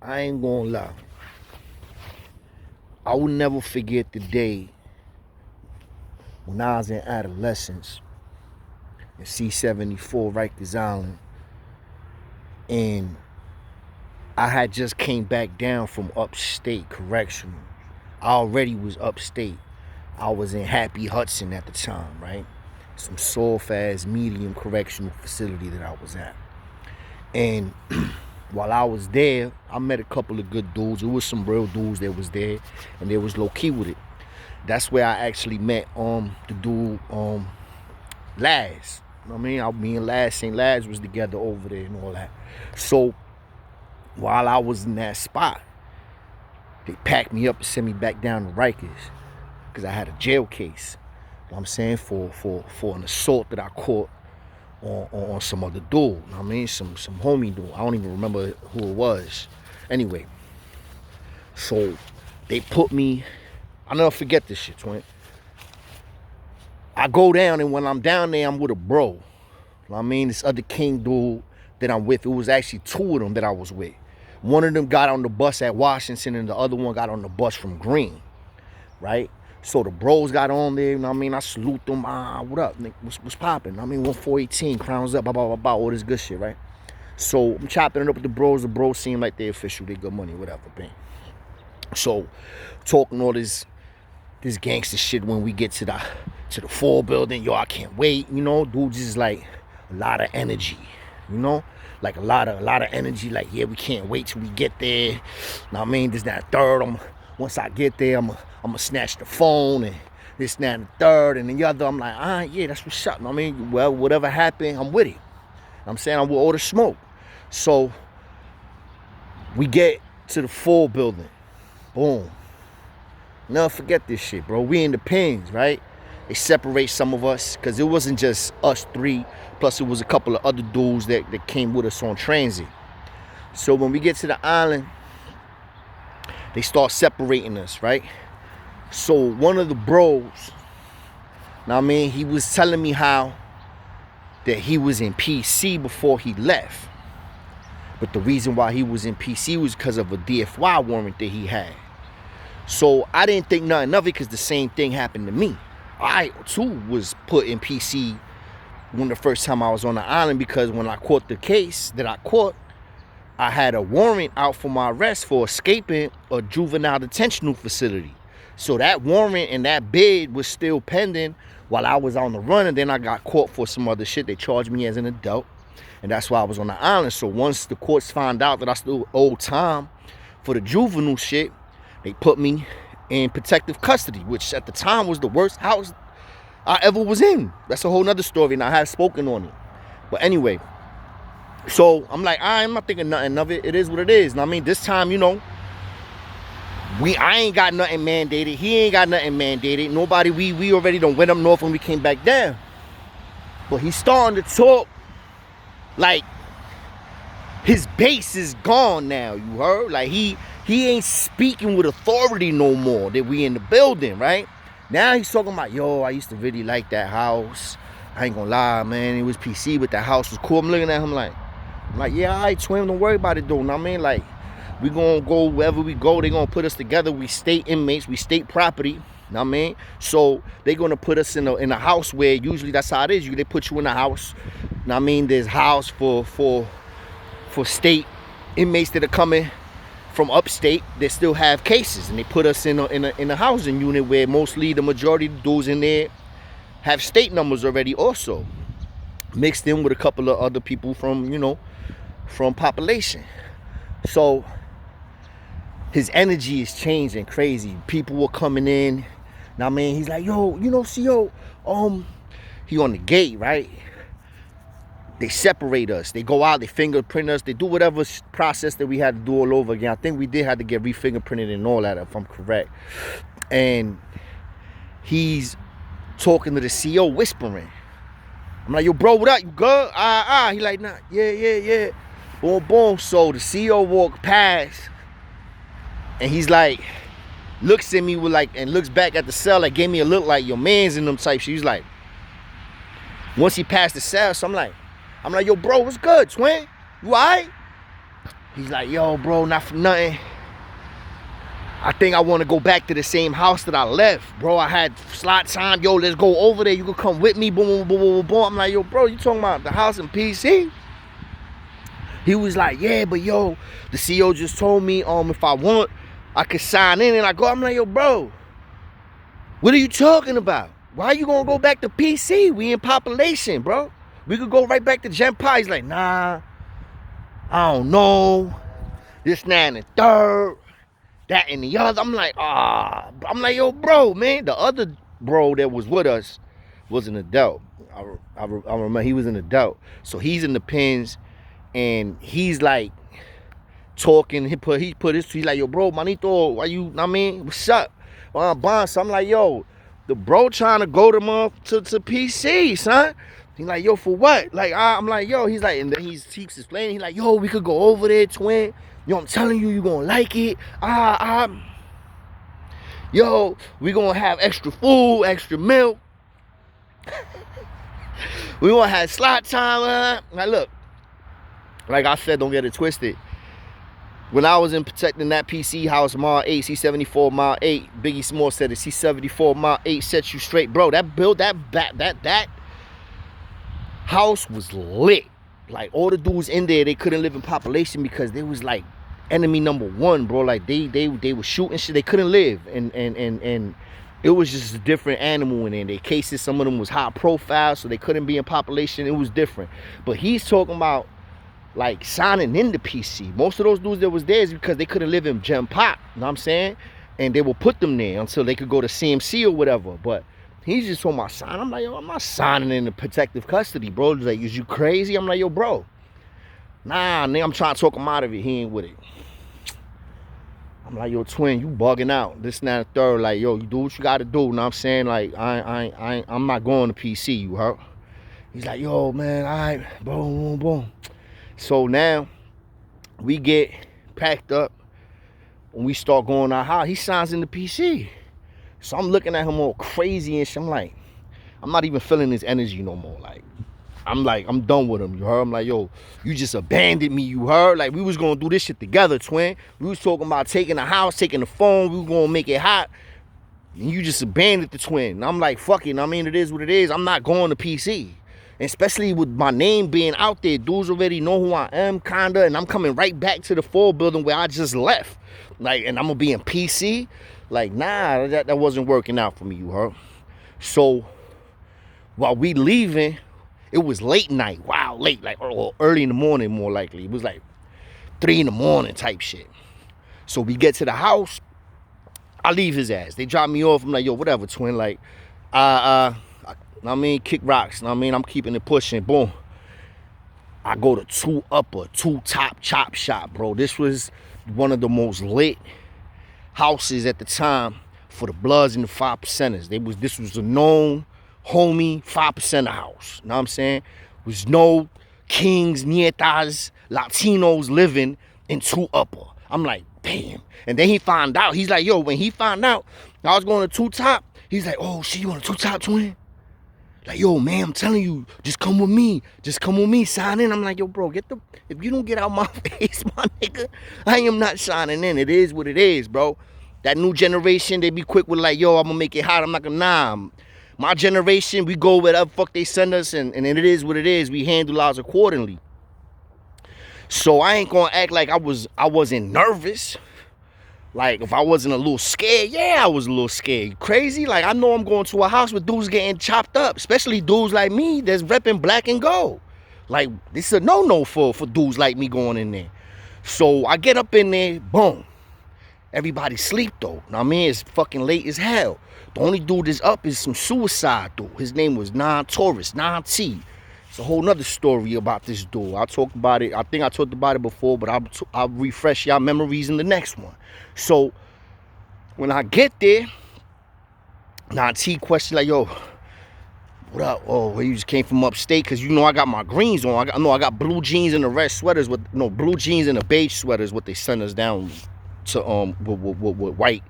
I ain't gonna lie. I will never forget the day when I was in adolescence in C-74 Rikers Island, and I had just came back down from upstate correctional. I already was upstate. I was in Happy Hudson at the time, right? Some soft-ass medium correctional facility that I was at. And while I was there, I met a couple of good dudes. It was some real dudes that was there, and they was low-key with it. That's where I actually met the dude Laz. You know what I mean? Me and Laz, St. Laz was together over there and all that. So while I was in that spot, they packed me up and sent me back down to Rikers because I had a jail case. You know what I'm saying? For an assault that I caught on some other dude. You know what I mean? Some homie dude. I don't even remember who it was. Anyway, so they put me, I'll never forget this shit, twin. I go down, and when I'm down there, I'm with a bro. You know what I mean? This other king dude that I'm with, it was actually two of them that I was with. One of them got on the bus at Washington, and the other one got on the bus from Green, right? So the bros got on there, you know what I mean? I salute them. What up, nigga? What's popping? I mean, 1418, crowns up, blah, blah, blah, blah, all this good shit, right? So I'm chopping it up with the bros. The bros seem like they official, they good money, whatever, bang. So talking all this gangster shit when we get to the 4 building, yo, I can't wait, you know? Dude just like a lot of energy, you know? Like a lot of energy, like, yeah, we can't wait till we get there. Know what I mean? This, that, third. Once I get there, I'm gonna snatch the phone and this, that, and the third. And the other, I'm like, yeah, that's what's up. Know what I mean? Well, whatever happened, I'm with it. I'm saying I'm with all the smoke. So we get to the 4 building. Boom. Never forget this shit, bro. We in the pins, right? They separate some of us because it wasn't just us 3. Plus, it was a couple of other dudes that came with us on transit. So when we get to the island, they start separating us, right? So one of the bros, now I mean, he was telling me how that he was in PC before he left. But the reason why he was in PC was because of a DFY warrant that he had. So I didn't think nothing of it because the same thing happened to me. I, too, was put in PC when the first time I was on the island, because when I caught the case that I caught, I had a warrant out for my arrest for escaping a juvenile detention facility. So that warrant and that bid was still pending while I was on the run, and then I got caught for some other shit. They charged me as an adult, and that's why I was on the island. So once the courts found out that I still owed time for the juvenile shit, they put me in protective custody, which at the time was the worst house I ever was in. That's a whole nother story, and I have spoken on it. But anyway, so I'm like, I'm not thinking nothing of it. It is what it is. And I mean, this time, you know, I ain't got nothing mandated. He ain't got nothing mandated. Nobody, we already done went up north when we came back down. But he's starting to talk like his base is gone now, you heard? Like he ain't speaking with authority no more that we in the building, right? Now he's talking about, yo, I used to really like that house. I ain't gonna lie, man. It was PC, but that house was cool. I'm looking at him like, yeah, all right, twin, don't worry about it, though. Know what I mean? Like, we gonna go wherever we go. They gonna put us together. We state inmates. We state property. Know what I mean? So they gonna put us in a house where usually that's how it is. They put you in a house. Know what I mean? There's house for state inmates that are coming from upstate that still have cases, and they put us in a housing unit where mostly the majority of the dudes in there have state numbers already, also mixed in with a couple of other people from, you know, from population. So his energy is changing crazy. People were coming in. Now, man, he's like, yo, you know, CO, he on the gate, right? They separate us. They go out, they fingerprint us. They do whatever process that we had to do all over again. I think we did have to get re-fingerprinted and all that, if I'm correct. And he's talking to the CO, whispering. I'm like, yo, bro, what up? You good? He like, nah, yeah. Boom, boom. So the CO walked past, and he's like, looks at me with like, and looks back at the cell, like, gave me a look like, your man's in them type shit. He's like, once he passed the cell, so I'm like, yo, bro, what's good, twin? You all right? He's like, yo, bro, not for nothing. I think I want to go back to the same house that I left, bro. I had slot time. Yo, let's go over there. You can come with me. Boom, boom, boom, boom, boom. I'm like, yo, bro, you talking about the house in PC? He was like, yeah, but yo, the CEO just told me if I want, I could sign in. And I go, I'm like, yo, bro, what are you talking about? Why are you going to go back to PC? We in population, bro. We could go right back to Gen Pi. He's like, nah, I don't know. This, that, and the third. That and the other. I'm like, I'm like, yo, bro, man. The other bro that was with us was an adult. I remember he was an adult. So he's in the pins and he's like talking. He's like, yo, bro, manito, why you, I mean, what's up? So I'm like, yo, the bro trying to go to PC, son. He's like, yo, for what? Like, I'm like, yo, he's like, and then he keeps explaining. He's like, yo, we could go over there, twin. Yo, I'm telling you, you're gonna like it. Yo, we gonna have extra food, extra milk. We gonna have slot time. Now look, like I said, don't get it twisted. When I was in protecting that PC house, mile 8, C74, mile 8, Biggie Small said it, C74, mile 8 set you straight. Bro, that house was lit. Like, all the dudes in there, they couldn't live in population because they was like enemy number one, bro. Like, they were shooting shit. They couldn't live. And it was just a different animal in there. Their cases, some of them was high profile, so they couldn't be in population. It was different. But he's talking about, like, signing into PC. Most of those dudes that was there is because they couldn't live in Gen Pop. You know what I'm saying? And they will put them there until they could go to CMC or whatever. But he's just talking about signing. I'm like, yo, I'm not signing into protective custody, bro. He's like, is you crazy? I'm like, yo, bro. Nah, nigga, I'm trying to talk him out of it. He ain't with it. I'm like, yo, twin, you bugging out. This and that and third. Like, yo, you do what you gotta do. You know what I'm saying? Like, I'm not going to PC, you heard? He's like, yo, man, all right, boom, boom, boom. So now we get packed up and we start going out how he signs in the PC. So I'm looking at him all crazy and shit. I'm like, I'm not even feeling his energy no more. Like, I'm done with him, you heard? I'm like, yo, you just abandoned me, you heard? Like, we was gonna do this shit together, twin. We was talking about taking the house, taking the phone, we was gonna make it hot. And you just abandoned the twin. And I'm like, fuck it, I mean, it is what it is. I'm not going to PC. Especially with my name being out there. Dudes already know who I am, kinda. And I'm coming right back to the 4 building where I just left. Like, and I'm gonna be in PC. Like, nah, that wasn't working out for me, you heard? So, while we leaving, it was late night. Wow, late, like early in the morning, more likely. It was like 3 in the morning type shit. So we get to the house. I leave his ass. They drop me off. I'm like, yo, whatever, twin. Like, I mean, kick rocks. I mean, I'm keeping it pushing. Boom. I go to 2 upper, 2 top chop shop, bro. This was one of the most lit houses at the time for the Bloods and the 5%ers. This was a known homie 5%er house. You know what I'm saying? Was no kings, nietas, Latinos living in 2 upper. I'm like, damn. And then he found out. He's like, yo, when he found out I was going to 2 top, he's like, oh shit, you want a 2 top, twin? Like, yo, man, I'm telling you, just come with me. Just come with me, sign in. I'm like, yo, bro, if you don't get out my face, my nigga, I am not signing in. It is what it is, bro. That new generation, they be quick with like, yo, I'm gonna make it hot. I'm not gonna, nah. My generation, we go wherever fuck they send us, and it is what it is. We handle ours accordingly. So I ain't gonna act like I wasn't nervous. Like, if I wasn't a little scared, yeah, I was a little scared. Crazy? Like, I know I'm going to a house with dudes getting chopped up, especially dudes like me that's repping black and gold. Like, this is a no-no for dudes like me going in there. So I get up in there, boom. Everybody sleep, though. Know what I mean? It's fucking late as hell. The only dude that's up is some suicide dude. His name was Non-Taurus, Non-T. It's a whole nother story about this dude. I talked about it. I think I talked about it before, but I'll refresh y'all memories in the next one. So when I get there, Non-T question like, yo, what up? Oh, well, you just came from upstate? Because you know I got my greens on. I got blue jeans and the red sweaters with blue jeans and the beige sweaters. What they sent us down to with white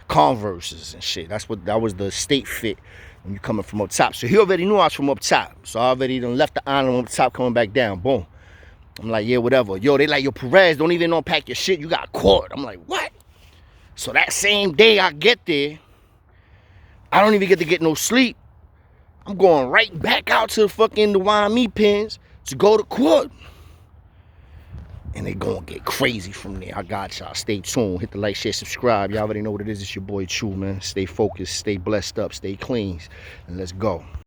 Converses and shit. That was the state fit when you coming from up top. So he already knew I was from up top. So I already done left the island up top, coming back down. Boom. I'm like, yeah, whatever. Yo, they like, yo, Perez, don't even unpack your shit. You got caught. I'm like, what? So that same day I get there, I don't even get no sleep. I'm going right back out to the fucking the YME pens to go to court. And they gonna get crazy from there. I got y'all. Stay tuned. Hit the like, share, subscribe. Y'all already know what it is. It's your boy True, man. Stay focused, stay blessed up, stay clean. And let's go.